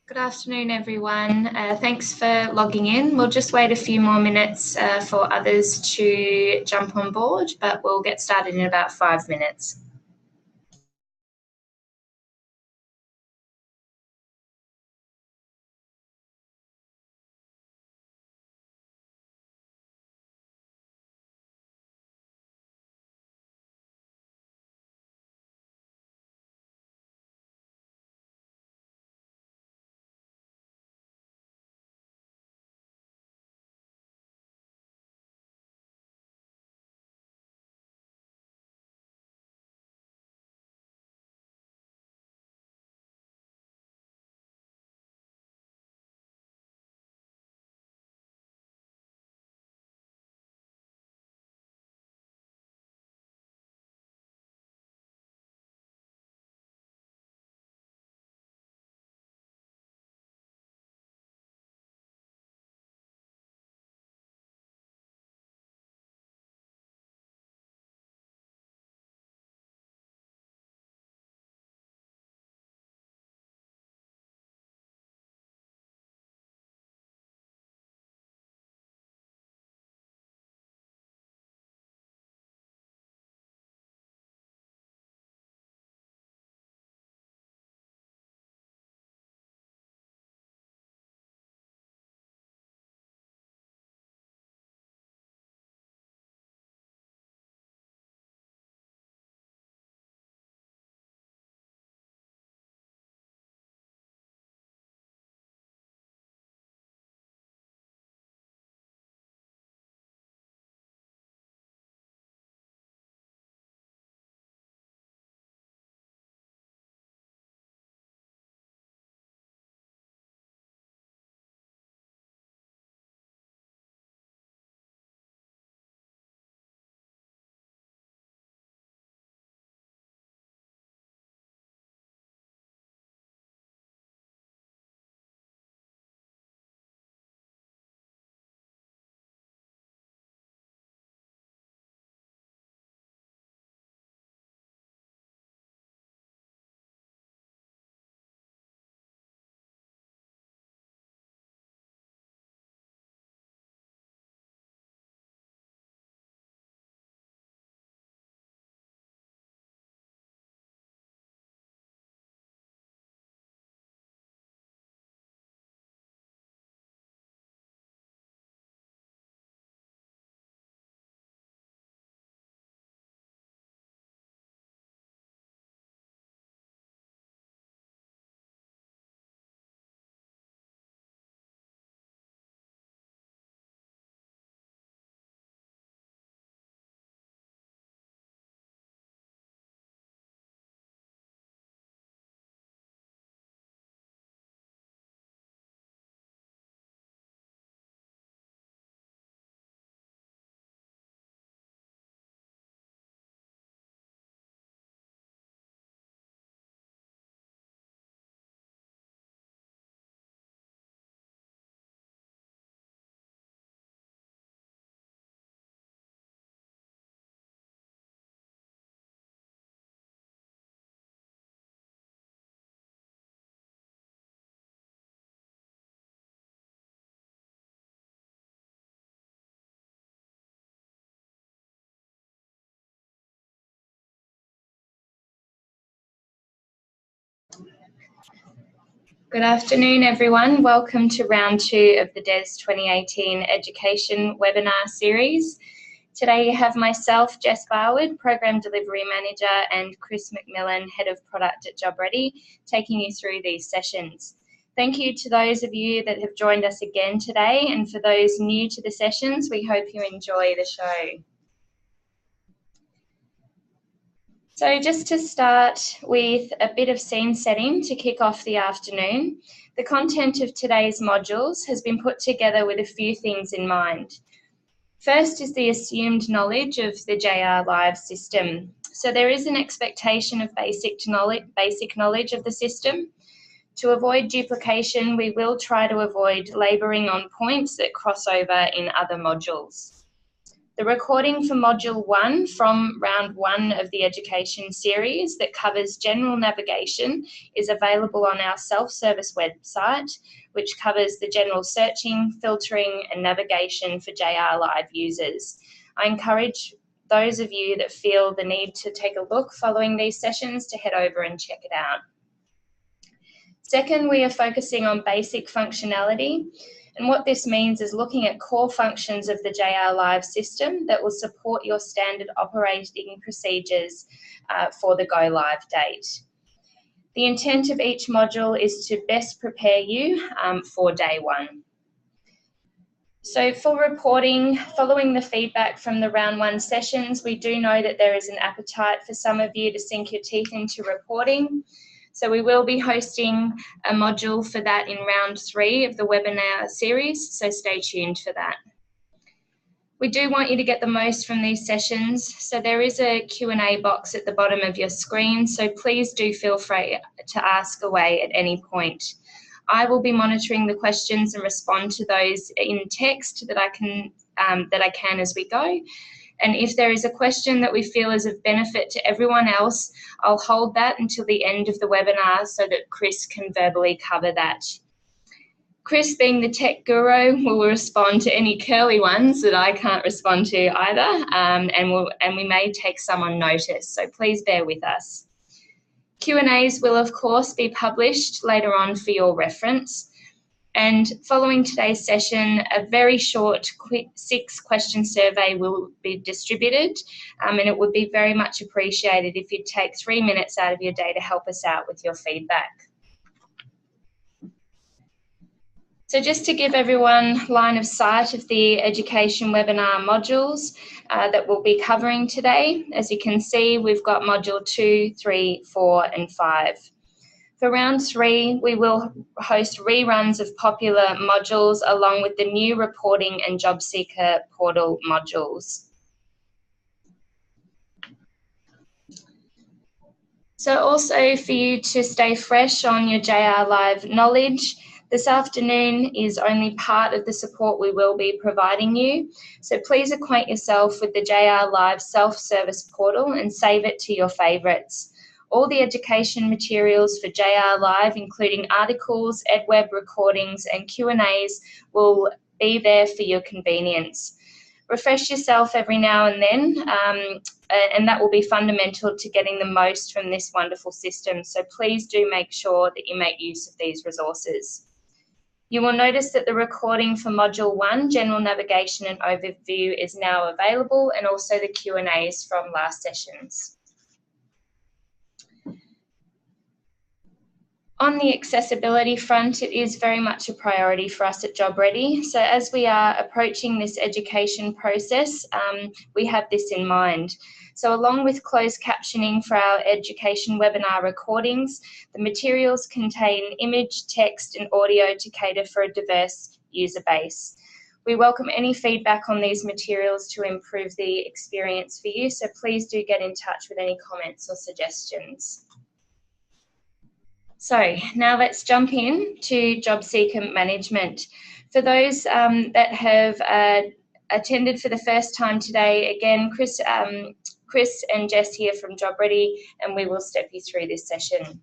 Good afternoon, everyone. Thanks for logging in. We'll just wait a few more minutes for others to jump on board, but we'll get started in about 5 minutes. Good afternoon, everyone. Welcome to round 2 of the DES 2018 Education Webinar Series. Today you have myself, Jess Barwood, Program Delivery Manager, and Chris McMillan, Head of Product at JobReady, taking you through these sessions. Thank you to those of you that have joined us again today, and for those new to the sessions, we hope you enjoy the show. So just to start with a bit of scene setting to kick off the afternoon, the content of today's modules has been put together with a few things in mind. First is the assumed knowledge of the JR Live system. So there is an expectation of basic knowledge of the system. To avoid duplication, we will try to avoid labouring on points that cross over in other modules. The recording for Module 1 from round 1 of the education series that covers general navigation is available on our self-service website, which covers the general searching, filtering and navigation for JR Live users. I encourage those of you that feel the need to take a look following these sessions to head over and check it out. Second, we are focusing on basic functionality. And what this means is looking at core functions of the JR Live system that will support your standard operating procedures for the go live date. The intent of each module is to best prepare you for day one. So for reporting, following the feedback from the round 1 sessions, we do know that there is an appetite for some of you to sink your teeth into reporting. So we will be hosting a module for that in round 3 of the webinar series, so stay tuned for that. We do want you to get the most from these sessions, so there is a Q&A box at the bottom of your screen, so please do feel free to ask away at any point. I will be monitoring the questions and respond to those in text that I can as we go. And if there is a question that we feel is of benefit to everyone else, I'll hold that until the end of the webinar so that Chris can verbally cover that. Chris, being the tech guru, will respond to any curly ones that I can't respond to either, and we may take some on notice, so please bear with us. Q&As will of course be published later on for your reference. And following today's session, a very short, quick 6-question survey will be distributed, and it would be very much appreciated if you'd take 3 minutes out of your day to help us out with your feedback. So just to give everyone line of sight of the education webinar modules that we'll be covering today, as you can see, we've got module 2, 3, 4 and 5. For round 3, we will host reruns of popular modules along with the new reporting and Jobseeker portal modules. So also for you to stay fresh on your JR Live knowledge, this afternoon is only part of the support we will be providing you. So please acquaint yourself with the JR Live self-service portal and save it to your favourites. All the education materials for JR Live, including articles, EdWeb recordings and Q&As, will be there for your convenience. Refresh yourself every now and then, and that will be fundamental to getting the most from this wonderful system. So please do make sure that you make use of these resources. You will notice that the recording for Module 1, General Navigation and Overview, is now available, and also the Q&As from last sessions. On the accessibility front, it is very much a priority for us at Job Ready. So as we are approaching this education process, we have this in mind. So along with closed captioning for our education webinar recordings, the materials contain image, text and audio to cater for a diverse user base. We welcome any feedback on these materials to improve the experience for you, so please do get in touch with any comments or suggestions. So now let's jump in to Jobseeker management. For those that have attended for the first time today, again, Chris and Jess here from Job Ready, and we will step you through this session.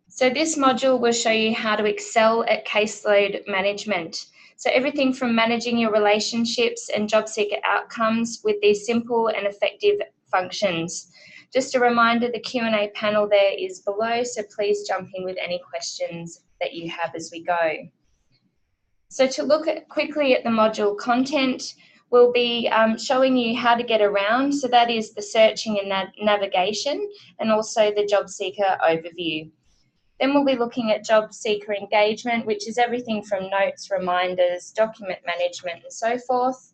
So this module will show you how to excel at caseload management. So everything from managing your relationships and job seeker outcomes with these simple and effective functions. Just a reminder, the Q&A panel there is below, so please jump in with any questions that you have as we go. So to look quickly at the module content, we'll be showing you how to get around. So that is the searching and navigation, and also the job seeker overview. Then we'll be looking at job seeker engagement, which is everything from notes, reminders, document management, and so forth.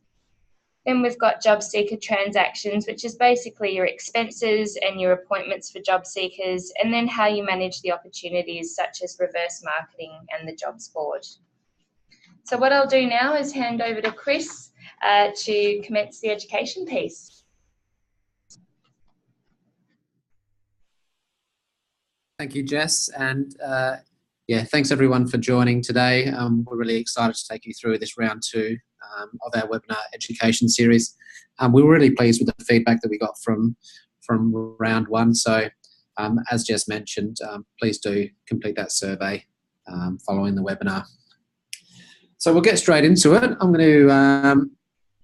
Then we've got job seeker transactions, which is basically your expenses and your appointments for job seekers, and then how you manage the opportunities such as reverse marketing and the jobs board. So what I'll do now is hand over to Chris to commence the education piece. Thank you, Jess, and yeah, thanks everyone for joining today. We're really excited to take you through this round 2 of our webinar education series. We were really pleased with the feedback that we got from round one. So as Jess mentioned, please do complete that survey following the webinar. So we'll get straight into it. I'm going to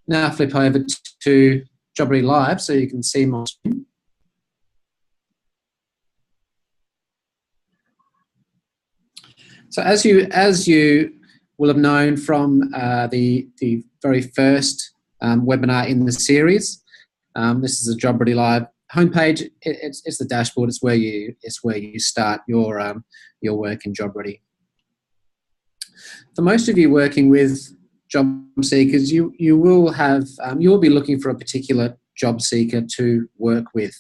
now flip over to Jobbery Live so you can see my screen. So as you will have known from the very first webinar in the series, this is a Jobbery Live homepage. It's the dashboard. It's where you start your work in Jobbery. For most of you working with job seekers, you will be looking for a particular job seeker to work with.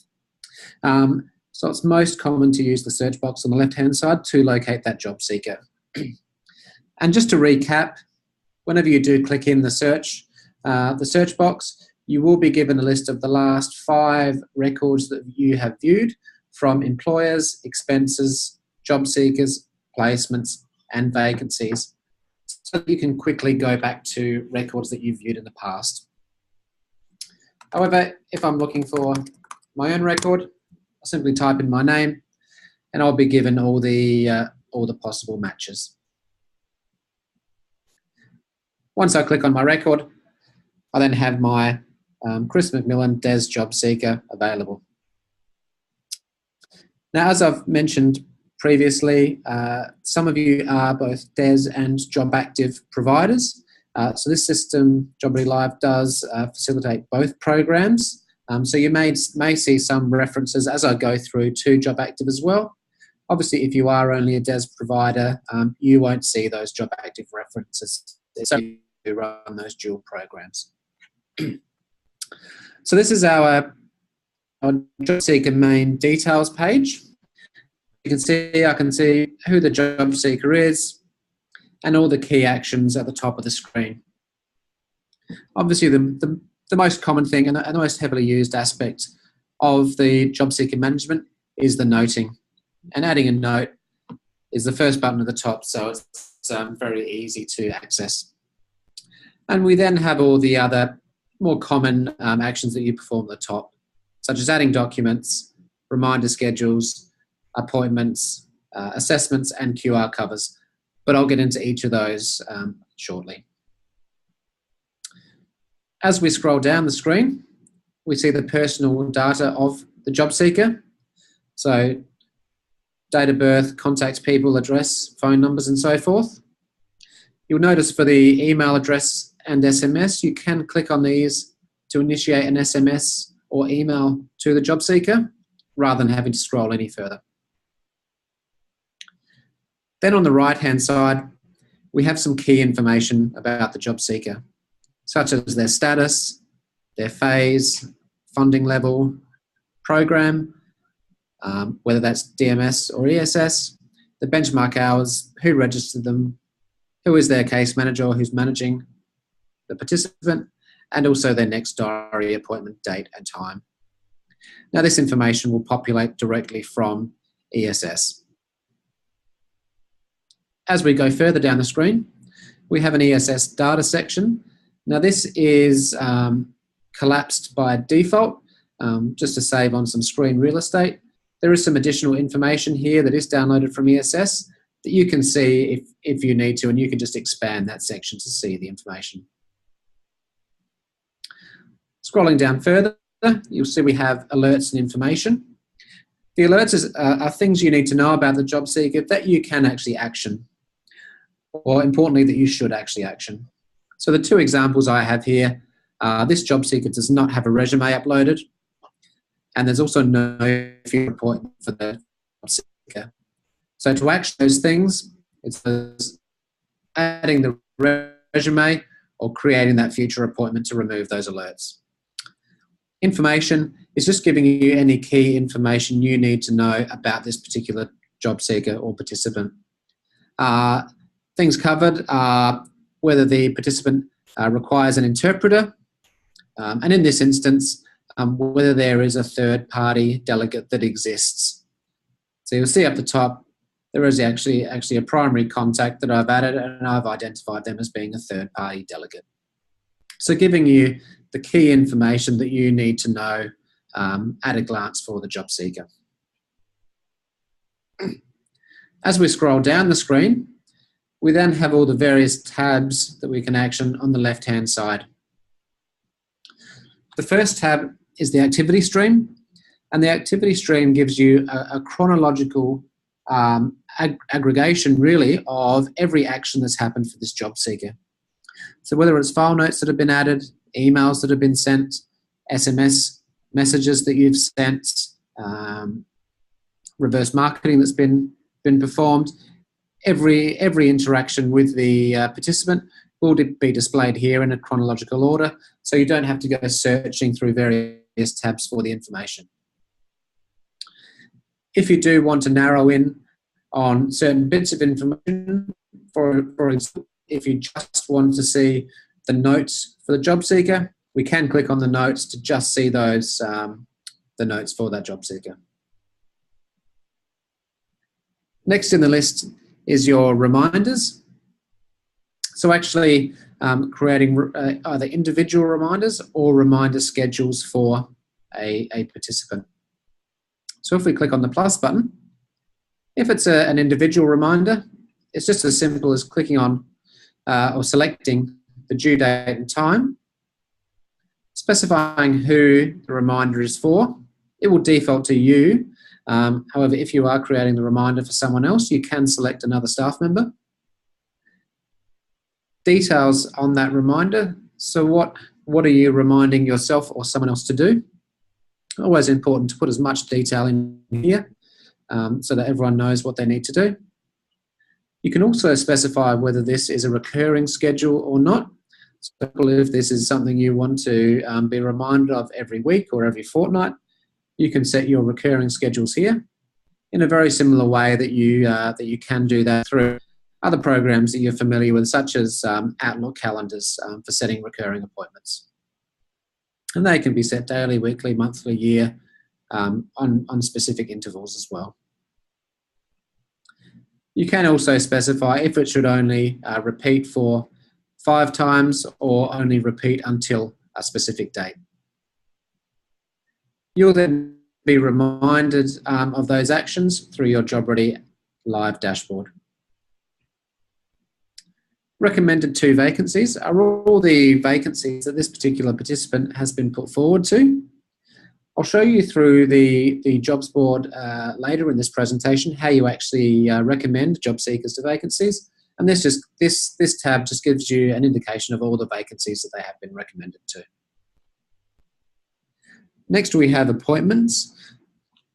So it's most common to use the search box on the left-hand side to locate that job seeker. And just to recap, whenever you do click in the search box, you will be given a list of the last 5 records that you have viewed from employers, expenses, job seekers, placements, and vacancies, so that you can quickly go back to records that you've viewed in the past. However, if I'm looking for my own record, I'll simply type in my name and I'll be given all the possible matches. Once I click on my record, I then have my Chris McMillan Des Jobseeker available. Now, as I've mentioned previously, some of you are both Des and JobActive providers. So this system, Jobbery Live, does facilitate both programs. So you may see some references as I go through to JobActive as well. Obviously, if you are only a Des provider, you won't see those JobActive references. So you run those dual programs. So this is our JobSeeker main details page. I can see who the job seeker is and all the key actions at the top of the screen. Obviously, the most common thing and the most heavily used aspect of the job seeker management is the noting. And adding a note is the first button at the top, so it's very easy to access. And we then have all the other more common actions that you perform at the top, such as adding documents, reminder schedules, appointments, assessments, and QR covers. But I'll get into each of those shortly. As we scroll down the screen, we see the personal data of the job seeker. So date of birth, contact people, address, phone numbers, and so forth. You'll notice for the email address and SMS, you can click on these to initiate an SMS or email to the job seeker rather than having to scroll any further. Then on the right-hand side, we have some key information about the job seeker, such as their status, their phase, funding level, program, whether that's DMS or ESS, the benchmark hours, who registered them, who is their case manager or who's managing the participant, and also their next diary appointment date and time. Now, this information will populate directly from ESS. As we go further down the screen, we have an ESS data section. Now, this is collapsed by default, just to save on some screen real estate. There is some additional information here that is downloaded from ESS that you can see if you need to, and you can just expand that section to see the information. Scrolling down further, you'll see we have alerts and information. The alerts are things you need to know about the job seeker that you can actually action, or importantly, that you should actually action. So the 2 examples I have here, this job seeker does not have a resume uploaded, and there's also no appointment for the job seeker. So to action those things, it's adding the resume or creating that future appointment to remove those alerts. Information is just giving you any key information you need to know about this particular job seeker or participant. Things covered are whether the participant requires an interpreter, and in this instance, whether there is a third-party delegate that exists. So you'll see up the top, there is actually a primary contact that I've added, and I've identified them as being a third-party delegate. So giving you the key information that you need to know at a glance for the job seeker. As we scroll down the screen, we then have all the various tabs that we can action on the left-hand side. The first tab is the activity stream, and the activity stream gives you a chronological aggregation, really, of every action that's happened for this job seeker. So whether it's file notes that have been added, emails that have been sent, SMS messages that you've sent, reverse marketing that's been performed, every interaction with the participant will be displayed here in a chronological order, so you don't have to go searching through various tabs for the information. If you do want to narrow in on certain bits of information, for example, if you just want to see the notes for the job seeker, we can click on the notes to just see those the notes for that job seeker. Next in the list is your reminders. So actually creating either individual reminders or reminder schedules for a participant. So if we click on the plus button, if it's an individual reminder, it's just as simple as clicking on or selecting the due date and time, specifying who the reminder is for. It will default to you. However, if you are creating the reminder for someone else, you can select another staff member. Details on that reminder. So what are you reminding yourself or someone else to do? Always important to put as much detail in here so that everyone knows what they need to do. You can also specify whether this is a recurring schedule or not. So if this is something you want to be reminded of every week or every fortnight, you can set your recurring schedules here in a very similar way that you can do that through other programs that you're familiar with, such as Outlook calendars for setting recurring appointments. And they can be set daily, weekly, monthly, year, on specific intervals as well. You can also specify if it should only repeat for 5 times or only repeat until a specific date. You'll then be reminded of those actions through your JobReady live dashboard. Recommended 2 vacancies are all the vacancies that this particular participant has been put forward to. I'll show you through the jobs board later in this presentation how you actually recommend job seekers to vacancies, and this tab just gives you an indication of all the vacancies that they have been recommended to. Next we have appointments.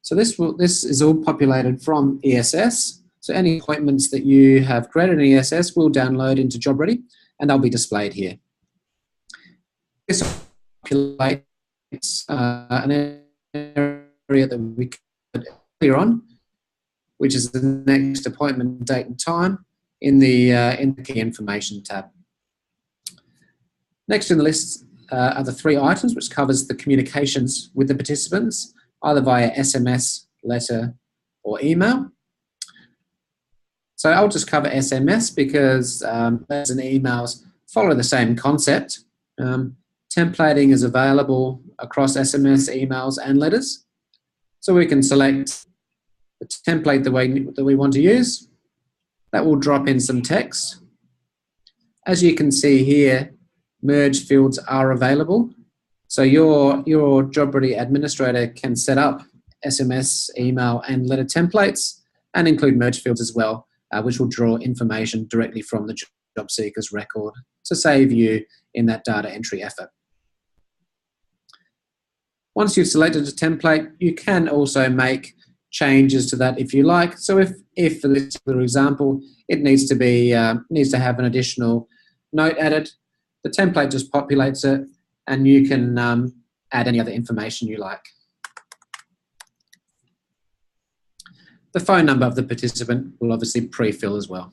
So this is all populated from ESS. So any appointments that you have created in ESS will download into JobReady and they'll be displayed here. This populates an area that we covered earlier on, which is the next appointment date and time in the key information tab. Next in the list are the 3 items which covers the communications with the participants, either via SMS, letter or email. So I'll just cover SMS because letters and emails follow the same concept. Templating is available across SMS, emails and letters. So we can select the template that we want to use. That will drop in some text. As you can see here, merge fields are available. So your JobReady administrator can set up SMS, email and letter templates and include merge fields as well, which will draw information directly from the job seeker's record to save you in that data entry effort. Once you've selected a template, you can also make changes to that if you like. So if for this particular example, it needs to have an additional note added, the template just populates it and you can add any other information you like. The phone number of the participant will obviously pre-fill as well.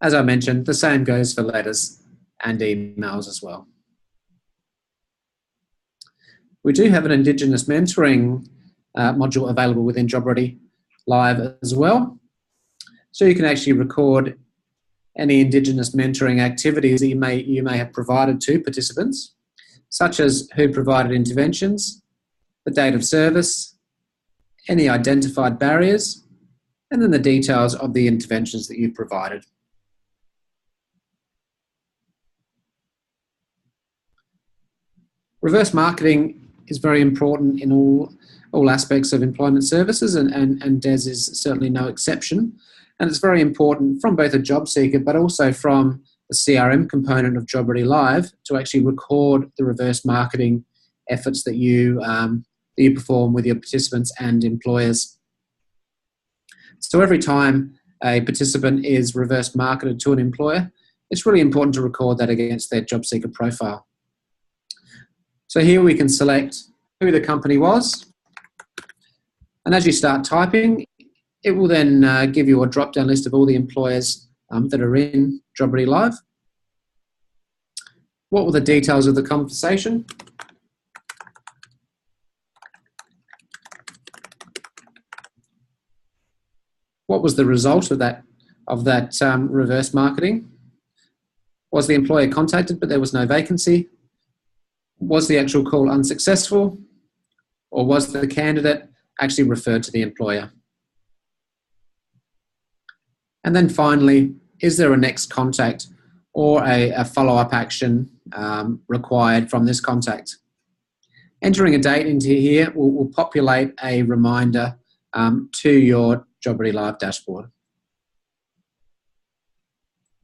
As I mentioned, the same goes for letters and emails as well. We do have an Indigenous mentoring module available within JobReady Live as well. So you can actually record any Indigenous mentoring activities that you may have provided to participants, such as who provided interventions, the date of service, any identified barriers, and then the details of the interventions that you've provided. Reverse marketing is very important in all aspects of employment services, and DES is certainly no exception. And it's very important from both a job seeker but also from the CRM component of Job Ready Live to actually record the reverse marketing efforts that you perform with your participants and employers. So every time a participant is reverse marketed to an employer, it's really important to record that against their job seeker profile. So here we can select who the company was. And as you start typing, it will then give you a drop-down list of all the employers that are in Job Ready Live. What were the details of the conversation? What was the result of that reverse marketing? Was the employer contacted but there was no vacancy? Was the actual call unsuccessful? Or was the candidate actually referred to the employer? And then finally, is there a next contact or a follow-up action required from this contact? Entering a date into here will populate a reminder to your Job Ready Live dashboard.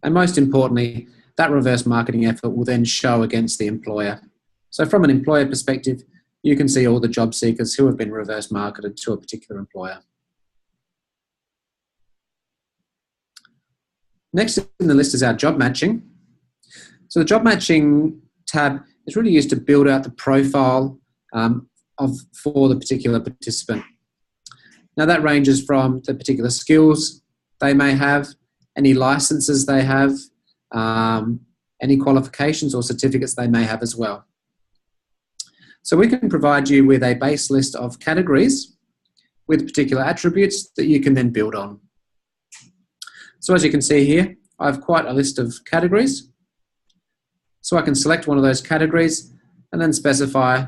And most importantly, that reverse marketing effort will then show against the employer. So from an employer perspective, you can see all the job seekers who have been reverse marketed to a particular employer. Next in the list is our job matching. So the job matching tab is really used to build out the profile for the particular participant. Now that ranges from the particular skills they may have, any licenses they have, any qualifications or certificates they may have as well. So we can provide you with a base list of categories with particular attributes that you can then build on. So as you can see here, I have quite a list of categories. So I can select one of those categories and then specify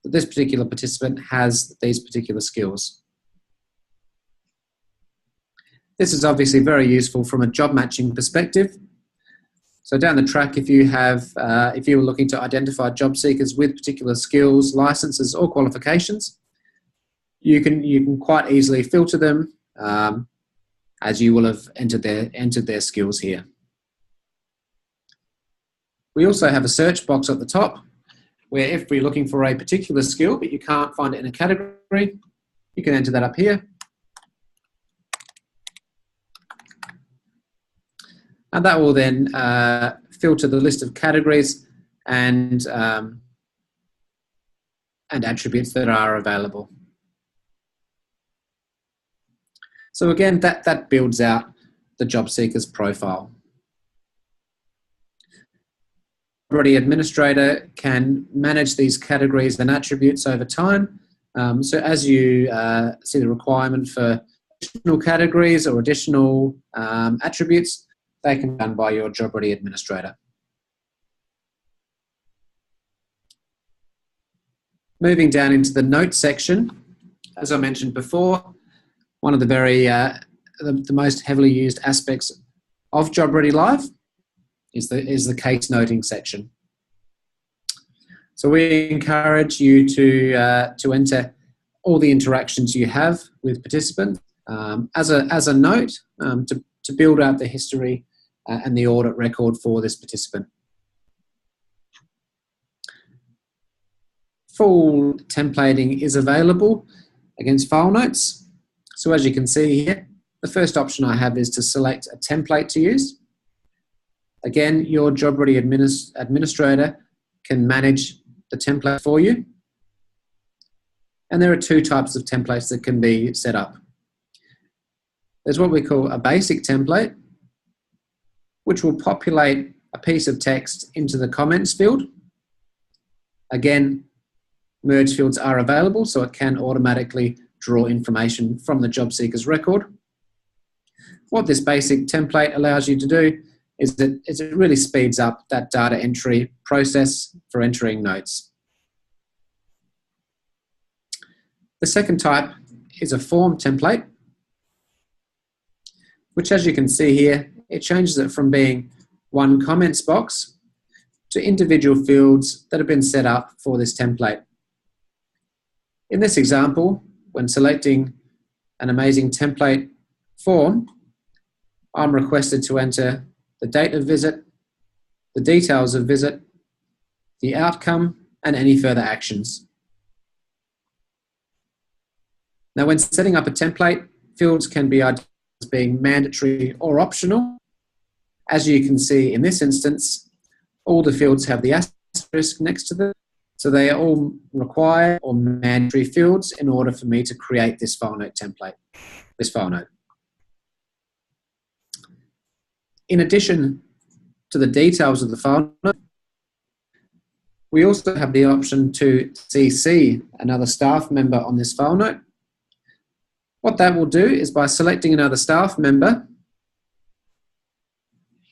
that this particular participant has these particular skills. This is obviously very useful from a job matching perspective. So down the track, if you were looking to identify job seekers with particular skills, licenses, or qualifications, you can quite easily filter them as you will have entered their skills here. We also have a search box at the top, where if we're looking for a particular skill but you can't find it in a category, you can enter that up here. And that will then filter the list of categories and attributes that are available. So again, that builds out the job seeker's profile. Already administrator can manage these categories and attributes over time. So as you see the requirement for additional categories or additional attributes, they can be done by your Job Ready administrator. Moving down into the notes section, as I mentioned before, one of the the most heavily used aspects of Job Ready Live is the case noting section. So we encourage you to enter all the interactions you have with participants as a note to build out the history and the audit record for this participant. Full templating is available against file notes. So as you can see here, the first option I have is to select a template to use. Again, your Job Ready administrator can manage the template for you. And there are two types of templates that can be set up. There's what we call a basic template, which will populate a piece of text into the comments field. Again, merge fields are available, so it can automatically draw information from the job seeker's record. What this basic template allows you to do is that it really speeds up that data entry process for entering notes. The second type is a form template, which, as you can see here, it changes it from being one comments box to individual fields that have been set up for this template. In this example, when selecting an amazing template form, I'm requested to enter the date of visit, the details of visit, the outcome, and any further actions. Now, when setting up a template, fields can be identified as being mandatory or optional. As you can see in this instance, all the fields have the asterisk next to them, so they are all required or mandatory fields in order for me to create this file note template, this file note. In addition to the details of the file note, we also have the option to CC another staff member on this file note. What that will do is, by selecting another staff member,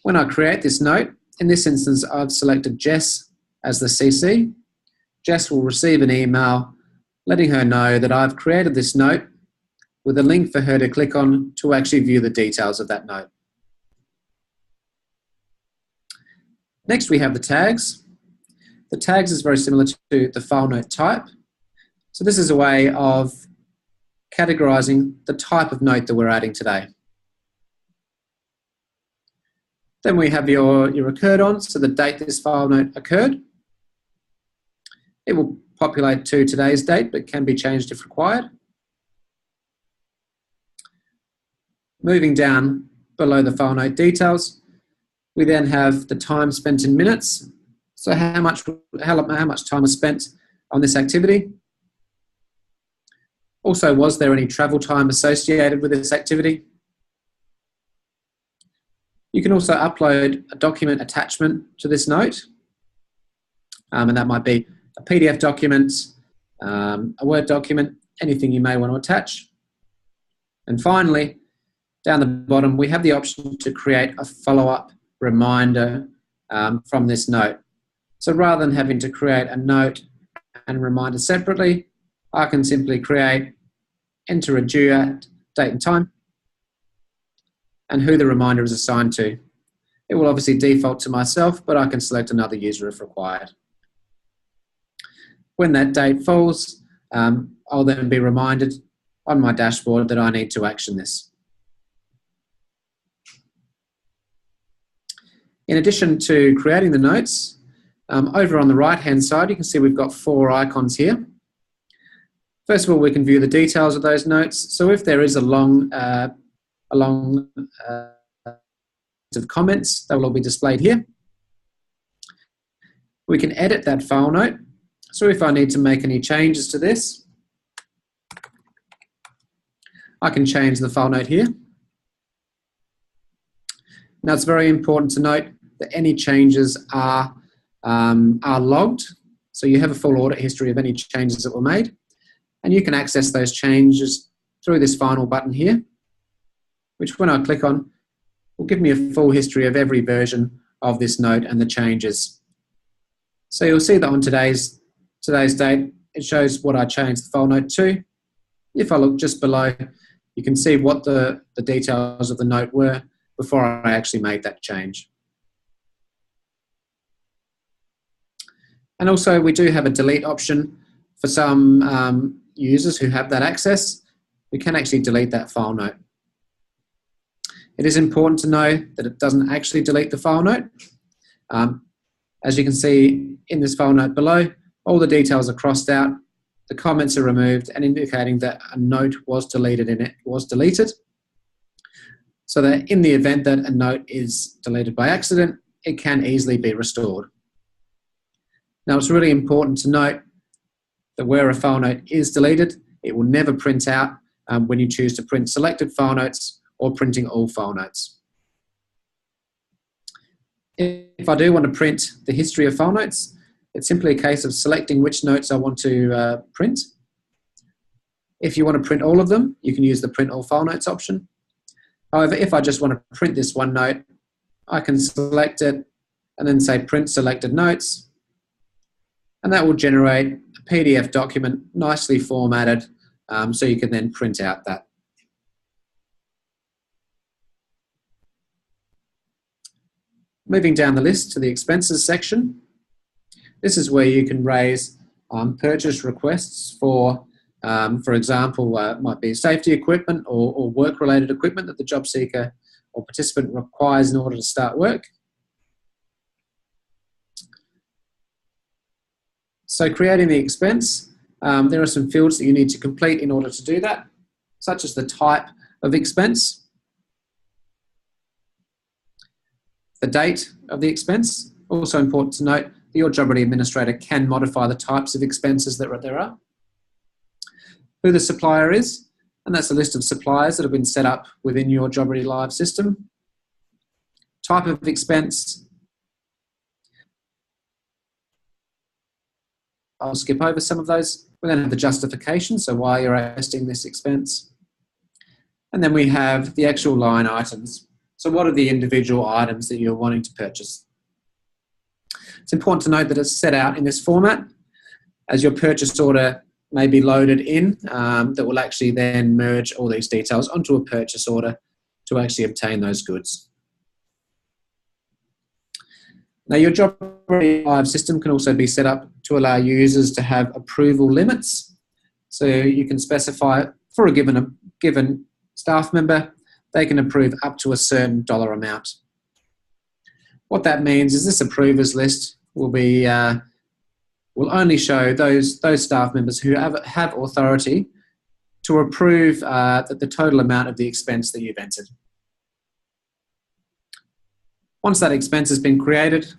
when I create this note, in this instance I've selected Jess as the CC, Jess will receive an email letting her know that I've created this note with a link for her to click on to actually view the details of that note. Next, we have the tags. The tags is very similar to the file note type. So this is a way of categorizing the type of note that we're adding today. Then we have your occurred on, so the date this file note occurred. It will populate to today's date, but can be changed if required. Moving down below the file note details, we then have the time spent in minutes. So how much time was spent on this activity. Also, was there any travel time associated with this activity? You can also upload a document attachment to this note, and that might be a PDF document, a Word document, anything you may want to attach. And finally, down the bottom, we have the option to create a follow-up reminder from this note. So rather than having to create a note and reminder separately, I can simply enter a due date and time, and who the reminder is assigned to. It will obviously default to myself, but I can select another user if required. When that date falls, I'll then be reminded on my dashboard that I need to action this. In addition to creating the notes, over on the right-hand side, you can see we've got 4 icons here. First of all, we can view the details of those notes. So if there is a long of comments, they will all be displayed here. We can edit that file note. So if I need to make any changes to this, I can change the file note here. Now, it's very important to note that any changes are logged. So you have a full audit history of any changes that were made. And you can access those changes through this final button here, which when I click on, will give me a full history of every version of this note and the changes. So you'll see that on today's date, it shows what I changed the file note to. If I look just below, you can see what the details of the note were before I actually made that change. And also, we do have a delete option for some users who have that access. We can actually delete that file note. It is important to know that it doesn't actually delete the file note. As you can see in this file note below, all the details are crossed out, the comments are removed, and indicating that a note was deleted was deleted. So that in the event that a note is deleted by accident, it can easily be restored. Now, it's really important to note that where a file note is deleted, it will never print out when you choose to print selected file notes or printing all file notes. If I do want to print the history of file notes, it's simply a case of selecting which notes I want to print. If you want to print all of them, you can use the print all file notes option. However, if I just want to print this one note, I can select it and then say print selected notes, and that will generate a PDF document nicely formatted, so you can then print out that. Moving down the list to the expenses section, this is where you can raise purchase requests for example, might be safety equipment or work-related equipment that the job seeker or participant requires in order to start work. So creating the expense, there are some fields that you need to complete in order to do that, such as the type of expense, the date of the expense. Also important to note that your JobReady administrator can modify the types of expenses that there are. Who the supplier is, and that's a list of suppliers that have been set up within your JobReady Live system. Type of expense. I'll skip over some of those. We then have the justification, so why you're requesting this expense. And then we have the actual line items. So what are the individual items that you're wanting to purchase? It's important to note that it's set out in this format as your purchase order may be loaded in, that will actually then merge all these details onto a purchase order to actually obtain those goods. Now, your JobReady Live system can also be set up to allow users to have approval limits. So you can specify for a given staff member, they can approve up to a certain dollar amount. What that means is this approvers list will only show those staff members who have authority to approve the total amount of the expense that you've entered. Once that expense has been created,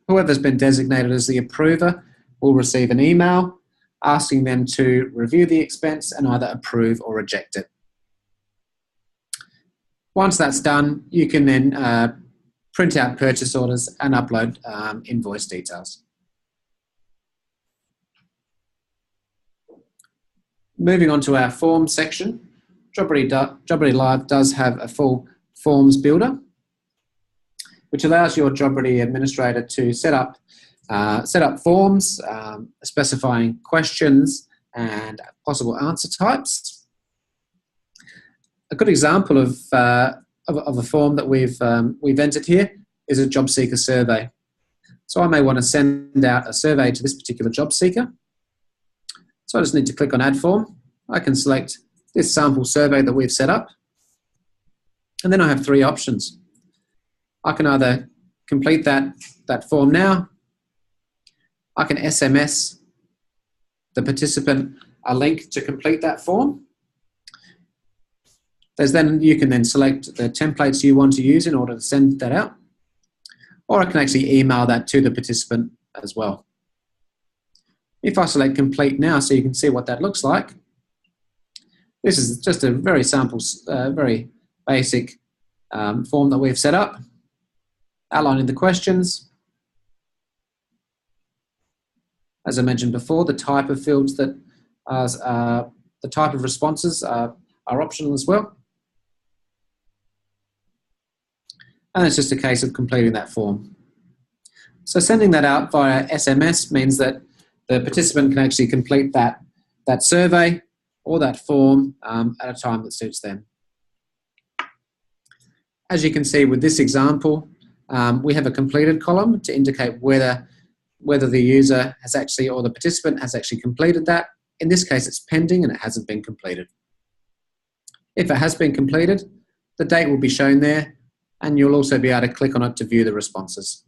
whoever's been designated as the approver will receive an email asking them to review the expense and either approve or reject it. Once that's done, you can then print out purchase orders and upload invoice details. Moving on to our forms section, JobReady Live does have a full forms builder, which allows your JobReady administrator to set up forms, specifying questions and possible answer types. A good example of a form that we've entered here is a job seeker survey. So I may want to send out a survey to this particular job seeker. So I just need to click on Add Form. I can select this sample survey that we've set up. And then I have three options. I can either complete that form now. I can SMS the participant a link to complete that form. You can then select the templates you want to use in order to send that out. Or I can actually email that to the participant as well. If I select complete now so you can see what that looks like, this is just a very sample, very basic form that we've set up, outlining the questions. As I mentioned before, the type of fields that are, the type of responses are optional as well. And it's just a case of completing that form. So sending that out via SMS means that the participant can actually complete that survey or that form at a time that suits them. As you can see with this example, we have a completed column to indicate whether the user has actually, or the participant has actually completed that. In this case, it's pending and it hasn't been completed. If it has been completed, the date will be shown there, and you'll also be able to click on it to view the responses.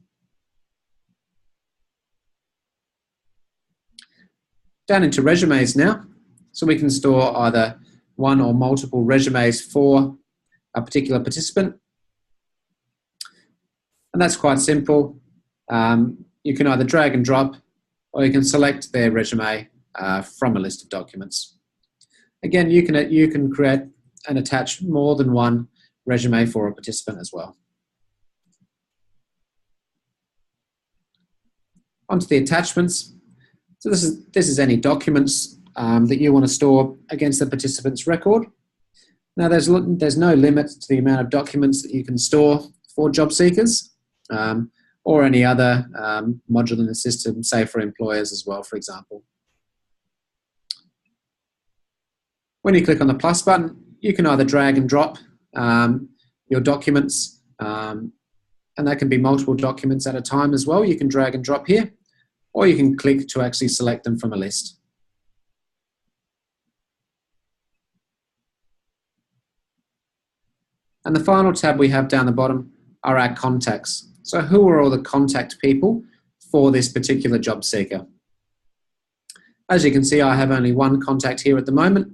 Down into resumes now. So we can store either one or multiple resumes for a particular participant. And that's quite simple. You can either drag and drop, or you can select their resume from a list of documents. Again, you can create and attach more than one resume for a participant as well. Onto the attachments. So this is any documents that you want to store against the participant's record. Now, there's no limit to the amount of documents that you can store for job seekers, or any other module in the system, say for employers as well, for example. When you click on the plus button, you can either drag and drop your documents, and that can be multiple documents at a time as well. You can drag and drop here, or you can click to actually select them from a list. And the final tab we have down the bottom are our contacts. So who are all the contact people for this particular job seeker? As you can see, I have only one contact here at the moment.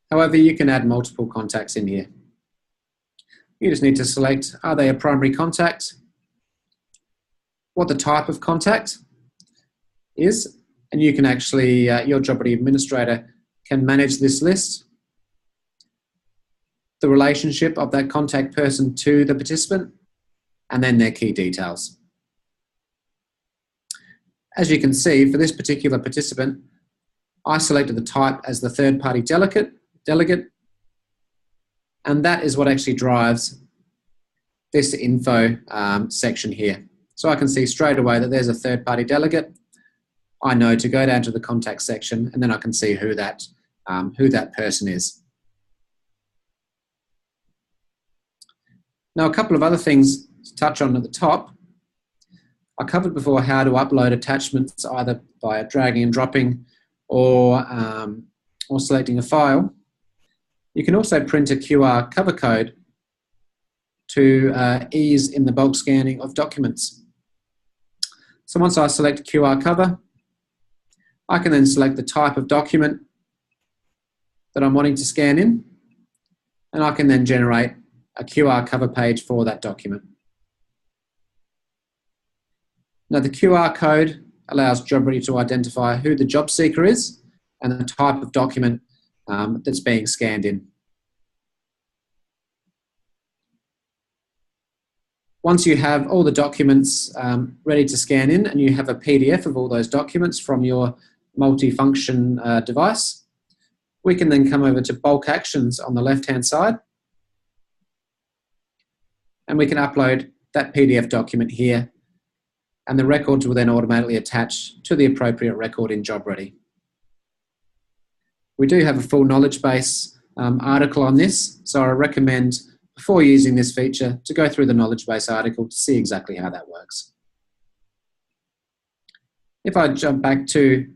However, you can add multiple contacts in here. You just need to select, are they a primary contact? What the type of contact is, and you can actually, your JobReady administrator can manage this list. The relationship of that contact person to the participant, and then their key details. As you can see, for this particular participant, I selected the type as the third-party delegate, and that is what actually drives this info section here. So I can see straight away that there's a third-party delegate. I know to go down to the contact section, and then I can see who that person is. Now, a couple of other things to touch on at the top. I covered before how to upload attachments either by dragging and dropping or selecting a file. You can also print a QR cover code to ease in the bulk scanning of documents. So once I select QR cover, I can then select the type of document that I'm wanting to scan in, and I can then generate a QR cover page for that document. Now, the QR code allows JobReady to identify who the job seeker is and the type of document that's being scanned in. Once you have all the documents ready to scan in and you have a PDF of all those documents from your multifunction device, we can then come over to bulk actions on the left-hand side, and we can upload that PDF document here, and the records will then automatically attach to the appropriate record in JobReady. We do have a full knowledge base article on this, so I recommend before using this feature to go through the knowledge base article to see exactly how that works. If I jump back to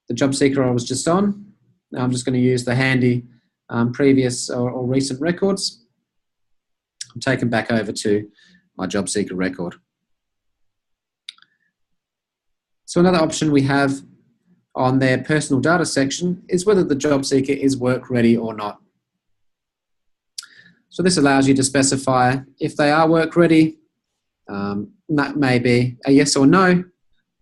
the job seeker I was just on, now I'm just going to use the handy previous or recent records. I'm taken back over to my job seeker record. So another option we have on their personal data section is whether the job seeker is work ready or not. So this allows you to specify if they are work ready. That may be a yes or no,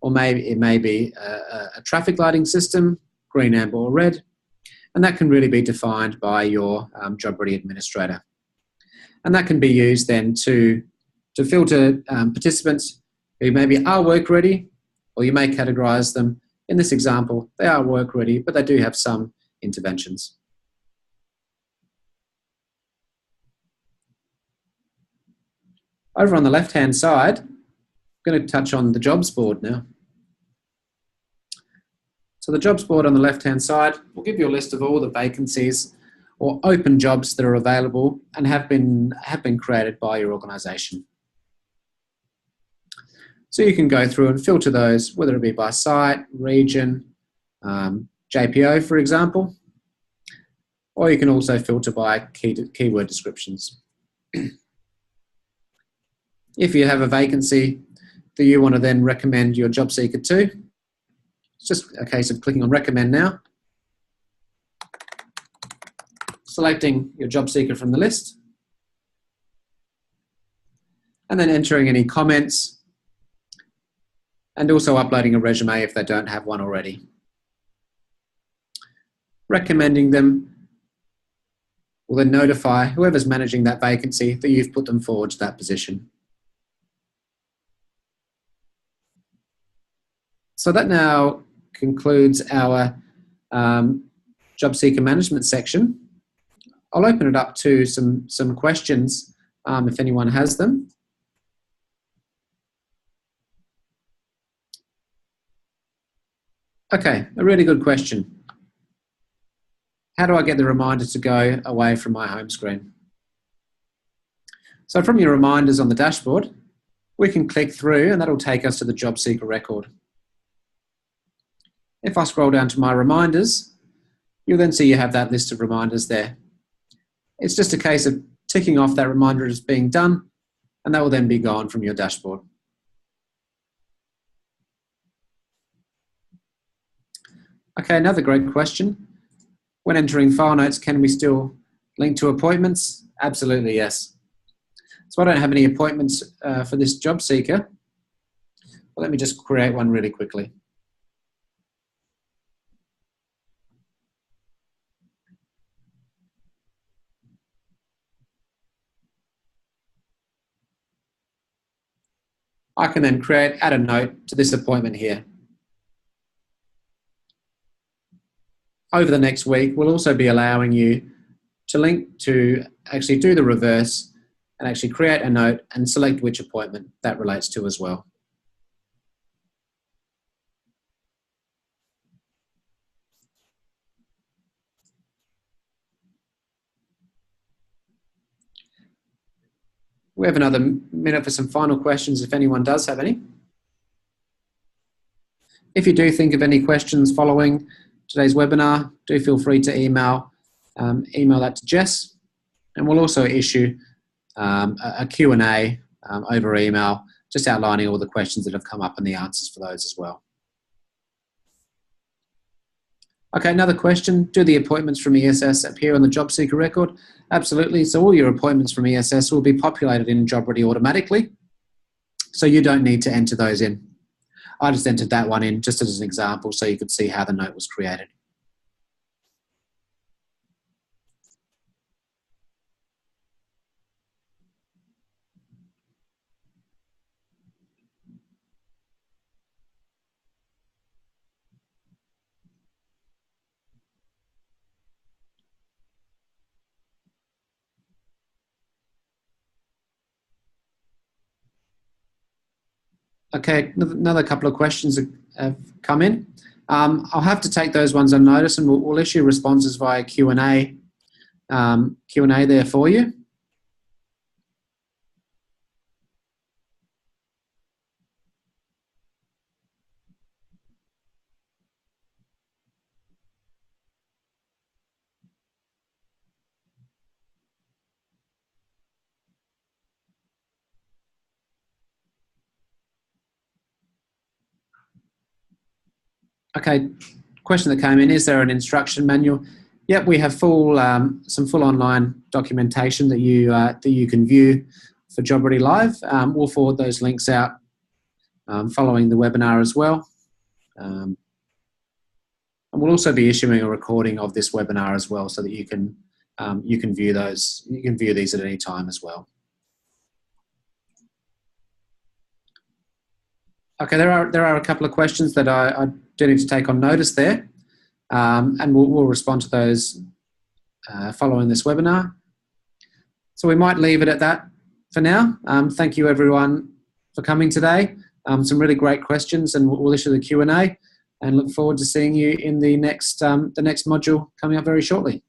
or maybe it may be a traffic lighting system, green, amber, or red, and that can really be defined by your JobReady administrator. And that can be used then to filter participants who maybe are work ready, or you may categorise them. In this example, they are work ready, but they do have some interventions. Over on the left-hand side, I'm going to touch on the jobs board now. So the jobs board on the left-hand side will give you a list of all the vacancies or open jobs that are available and have been created by your organisation. So you can go through and filter those, whether it be by site, region, JPO, for example, or you can also filter by keyword descriptions. If you have a vacancy that you want to then recommend your job seeker to, it's just a case of clicking on recommend now, selecting your job seeker from the list, and then entering any comments, and also uploading a resume if they don't have one already. Recommending them will then notify whoever's managing that vacancy that you've put them forward to that position. So that now concludes our job seeker management section. I'll open it up to some questions if anyone has them. Okay, a really good question. How do I get the reminder to go away from my home screen? So from your reminders on the dashboard, we can click through and that'll take us to the Jobseeker record. If I scroll down to my reminders, you'll then see you have that list of reminders there. It's just a case of ticking off that reminder as being done, and that will then be gone from your dashboard. Okay, another great question. When entering file notes, can we still link to appointments? Absolutely, yes. So I don't have any appointments for this job seeker. But let me just create one really quickly. I can then add a note to this appointment here. Over the next week, we'll also be allowing you to link to actually do the reverse and actually create a note and select which appointment that relates to as well. We have another minute for some final questions if anyone does have any. If you do think of any questions following today's webinar, do feel free to email that to Jess, and we'll also issue a Q&A over email, just outlining all the questions that have come up and the answers for those as well. Okay, another question. Do the appointments from ESS appear on the Jobseeker record? Absolutely. So all your appointments from ESS will be populated in JobReady automatically. So you don't need to enter those in. I just entered that one in just as an example so you could see how the note was created. Okay, another couple of questions have come in. I'll have to take those ones on notice, and we'll issue responses via Q&A there for you. Okay, question that came in, is there an instruction manual? Yep, we have some full online documentation that you can view for JobReady Live. We'll forward those links out following the webinar as well. And we'll also be issuing a recording of this webinar as well, so that you can view those. You can view these at any time as well. Okay, there are a couple of questions that I do need to take on notice there, and we'll respond to those following this webinar. So we might leave it at that for now. Thank you everyone for coming today. Some really great questions, and we'll issue the Q&A, and look forward to seeing you in the next module coming up very shortly.